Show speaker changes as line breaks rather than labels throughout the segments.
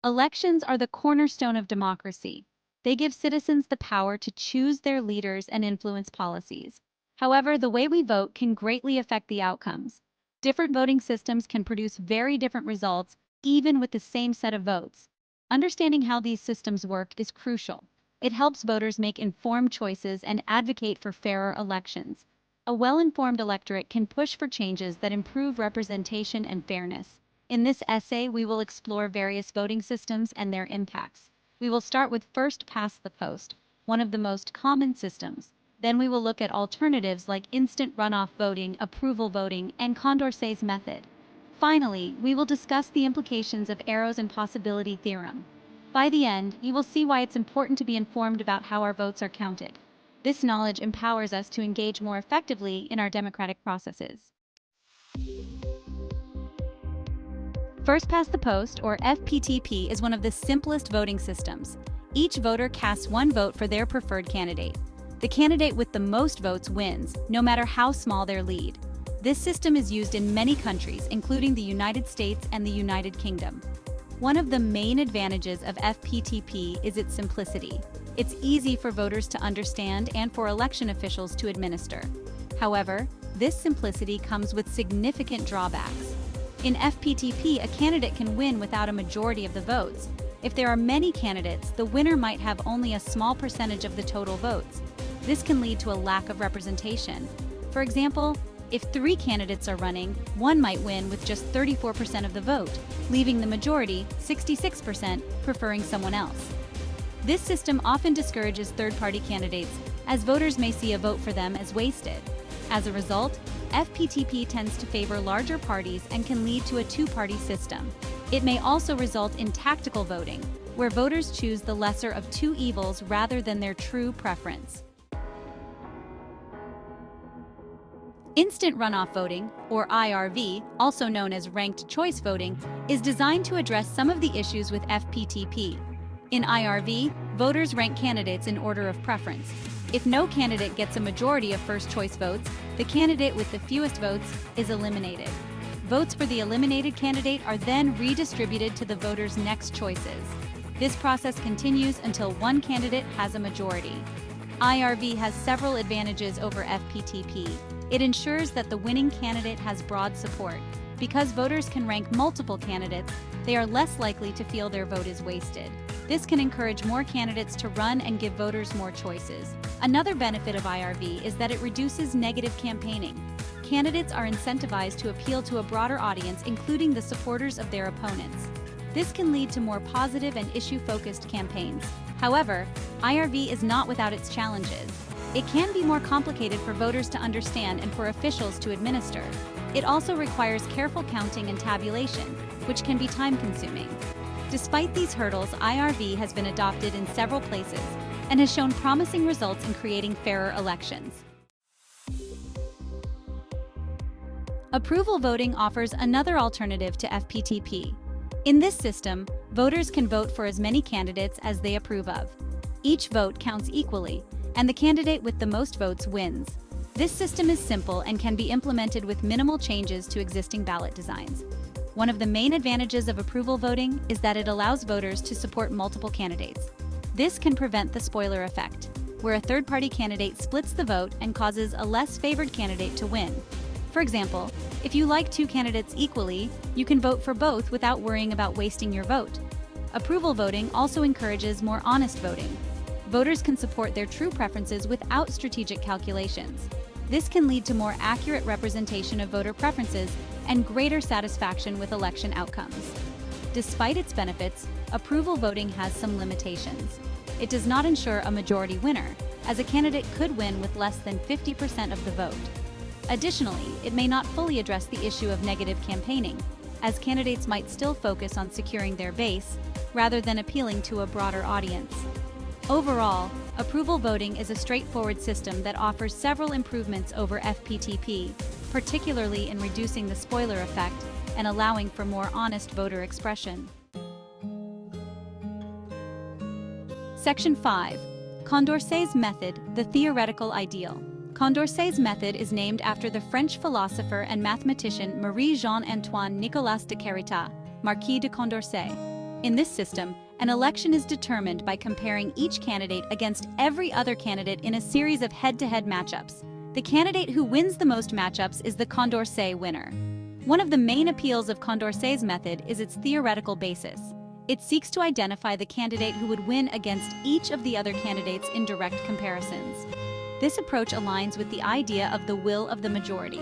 Elections are the cornerstone of democracy. They give citizens the power to choose their leaders and influence policies. However, the way we vote can greatly affect the outcomes. Different voting systems can produce very different results, even with the same set of votes. Understanding how these systems work is crucial. It helps voters make informed choices and advocate for fairer elections. A well-informed electorate can push for changes that improve representation and fairness. In this essay, we will explore various voting systems and their impacts. We will start with first past the post, one of the most common systems. Then we will look at alternatives like instant runoff voting, approval voting, and Condorcet's method. Finally, we will discuss the implications of arrows and possibility theorem. By the end, you will see why it's important to be informed about how our votes are counted. This knowledge empowers us to engage more effectively in our democratic processes. First past the post, or FPTP, is one of the simplest voting systems. Each voter casts one vote for their preferred candidate. The candidate with the most votes wins, no matter how small their lead. This system is used in many countries, including the United States and the United Kingdom. One of the main advantages of FPTP is its simplicity. It's easy for voters to understand and for election officials to administer. However, this simplicity comes with significant drawbacks. In FPTP, a candidate can win without a majority of the votes. If there are many candidates, the winner might have only a small percentage of the total votes. This can lead to a lack of representation. For example, if 3 candidates are running, one might win with just 34% of the vote, leaving the majority, 66%, preferring someone else. This system often discourages third-party candidates, as voters may see a vote for them as wasted. As a result, FPTP tends to favor larger parties and can lead to a two-party system. It may also result in tactical voting, where voters choose the lesser of two evils rather than their true preference. Instant runoff voting, or IRV, also known as ranked choice voting, is designed to address some of the issues with FPTP. In IRV, voters rank candidates in order of preference. If no candidate gets a majority of first-choice votes, the candidate with the fewest votes is eliminated. Votes for the eliminated candidate are then redistributed to the voters' next choices. This process continues until one candidate has a majority. IRV has several advantages over FPTP. It ensures that the winning candidate has broad support. Because voters can rank multiple candidates, they are less likely to feel their vote is wasted. This can encourage more candidates to run and give voters more choices. Another benefit of IRV is that it reduces negative campaigning. Candidates are incentivized to appeal to a broader audience, including the supporters of their opponents. This can lead to more positive and issue-focused campaigns. However, IRV is not without its challenges. It can be more complicated for voters to understand and for officials to administer. It also requires careful counting and tabulation, which can be time-consuming. Despite these hurdles, IRV has been adopted in several places and has shown promising results in creating fairer elections. Approval voting offers another alternative to FPTP. In this system, voters can vote for as many candidates as they approve of. Each vote counts equally, and the candidate with the most votes wins. This system is simple and can be implemented with minimal changes to existing ballot designs. One of the main advantages of approval voting is that it allows voters to support multiple candidates. This can prevent the spoiler effect, where a third-party candidate splits the vote and causes a less favored candidate to win. For example, if you like 2 candidates equally, you can vote for both without worrying about wasting your vote. Approval voting also encourages more honest voting. Voters can support their true preferences without strategic calculations. This can lead to more accurate representation of voter preferences and greater satisfaction with election outcomes. Despite its benefits, approval voting has some limitations. It does not ensure a majority winner, as a candidate could win with less than 50% of the vote. Additionally, it may not fully address the issue of negative campaigning, as candidates might still focus on securing their base rather than appealing to a broader audience. Overall, approval voting is a straightforward system that offers several improvements over FPTP, particularly in reducing the spoiler effect and allowing for more honest voter expression. Section 5. Condorcet's method, the theoretical ideal. Condorcet's method is named after the French philosopher and mathematician Marie-Jean-Antoine Nicolas de Queretat, Marquis de Condorcet. In this system, an election is determined by comparing each candidate against every other candidate in a series of head-to-head matchups. The candidate who wins the most matchups is the Condorcet winner. One of the main appeals of Condorcet's method is its theoretical basis. It seeks to identify the candidate who would win against each of the other candidates in direct comparisons. This approach aligns with the idea of the will of the majority.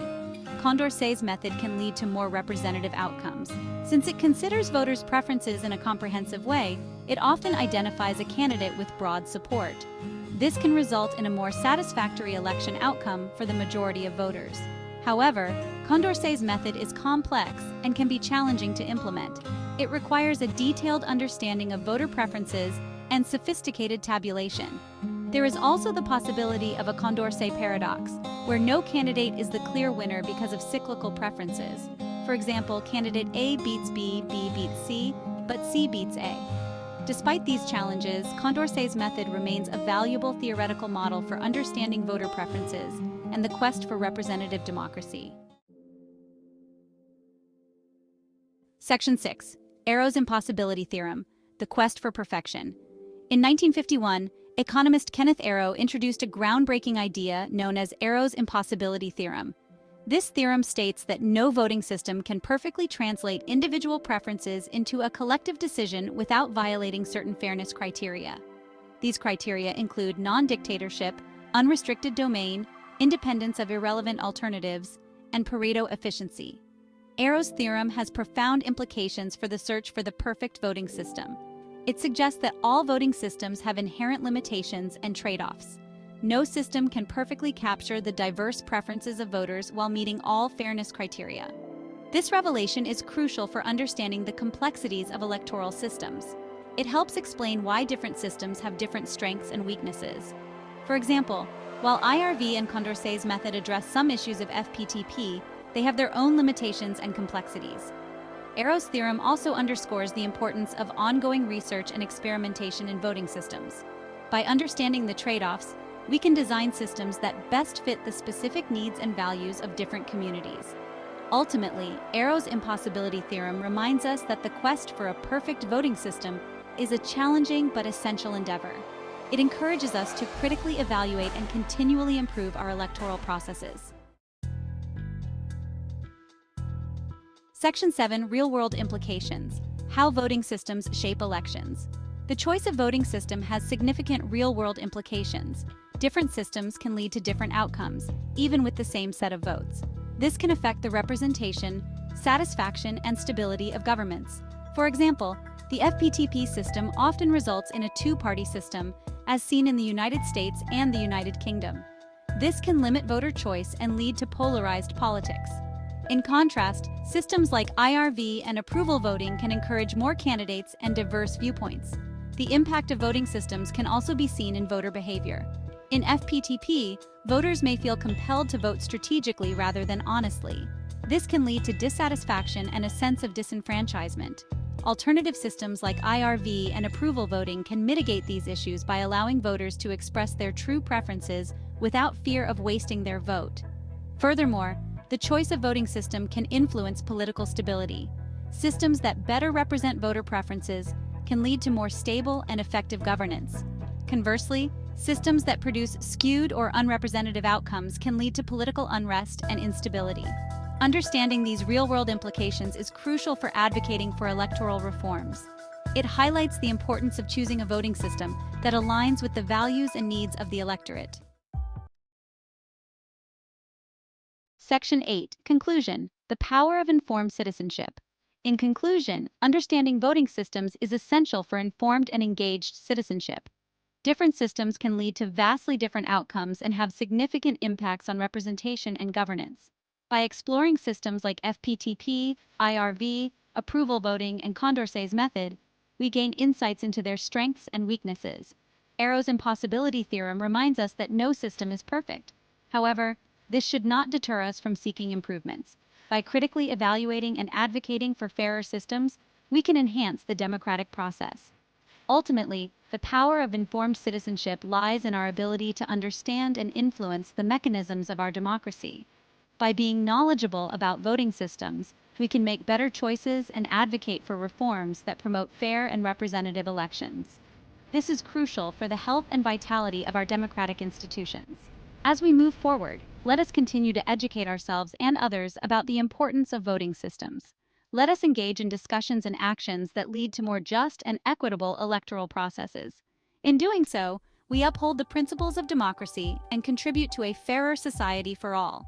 Condorcet's method can lead to more representative outcomes. Since it considers voters' preferences in a comprehensive way, it often identifies a candidate with broad support. This can result in a more satisfactory election outcome for the majority of voters. However, Condorcet's method is complex and can be challenging to implement. It requires a detailed understanding of voter preferences and sophisticated tabulation. There is also the possibility of a Condorcet paradox, where no candidate is the clear winner because of cyclical preferences. For example, candidate A beats B, B beats C, but C beats A. Despite these challenges, Condorcet's method remains a valuable theoretical model for understanding voter preferences and the quest for representative democracy. Section 6. Arrow's Impossibility Theorem, the quest for perfection. In 1951, economist Kenneth Arrow introduced a groundbreaking idea known as Arrow's Impossibility Theorem. This theorem states that no voting system can perfectly translate individual preferences into a collective decision without violating certain fairness criteria. These criteria include non-dictatorship, unrestricted domain, independence of irrelevant alternatives, and Pareto efficiency. Arrow's theorem has profound implications for the search for the perfect voting system. It suggests that all voting systems have inherent limitations and trade-offs. No system can perfectly capture the diverse preferences of voters while meeting all fairness criteria. This revelation is crucial for understanding the complexities of electoral systems. It helps explain why different systems have different strengths and weaknesses. For example, while IRV and Condorcet's method address some issues of FPTP, they have their own limitations and complexities. Arrow's theorem also underscores the importance of ongoing research and experimentation in voting systems. By understanding the trade-offs, we can design systems that best fit the specific needs and values of different communities. Ultimately, Arrow's impossibility theorem reminds us that the quest for a perfect voting system is a challenging but essential endeavor. It encourages us to critically evaluate and continually improve our electoral processes. Section 7. Real-world implications. How voting systems shape elections. The choice of voting system has significant real-world implications. Different systems can lead to different outcomes, even with the same set of votes. This can affect the representation, satisfaction, and stability of governments. For example, the FPTP system often results in a two-party system, as seen in the United States and the United Kingdom. This can limit voter choice and lead to polarized politics. In contrast, systems like IRV and approval voting can encourage more candidates and diverse viewpoints. The impact of voting systems can also be seen in voter behavior. In FPTP, voters may feel compelled to vote strategically rather than honestly. This can lead to dissatisfaction and a sense of disenfranchisement. Alternative systems like IRV and approval voting can mitigate these issues by allowing voters to express their true preferences without fear of wasting their vote. Furthermore, the choice of voting system can influence political stability. Systems that better represent voter preferences can lead to more stable and effective governance. Conversely, systems that produce skewed or unrepresentative outcomes can lead to political unrest and instability. Understanding these real-world implications is crucial for advocating for electoral reforms. It highlights the importance of choosing a voting system that aligns with the values and needs of the electorate. Section 8. Conclusion. The power of informed citizenship. In conclusion, understanding voting systems is essential for informed and engaged citizenship. Different systems can lead to vastly different outcomes and have significant impacts on representation and governance. By exploring systems like FPTP, IRV, approval voting, and Condorcet's method, we gain insights into their strengths and weaknesses. Arrow's impossibility theorem reminds us that no system is perfect. However, this should not deter us from seeking improvements. By critically evaluating and advocating for fairer systems, we can enhance the democratic process. Ultimately, the power of informed citizenship lies in our ability to understand and influence the mechanisms of our democracy. By being knowledgeable about voting systems, we can make better choices and advocate for reforms that promote fair and representative elections. This is crucial for the health and vitality of our democratic institutions. As we move forward, let us continue to educate ourselves and others about the importance of voting systems. Let us engage in discussions and actions that lead to more just and equitable electoral processes. In doing so, we uphold the principles of democracy and contribute to a fairer society for all.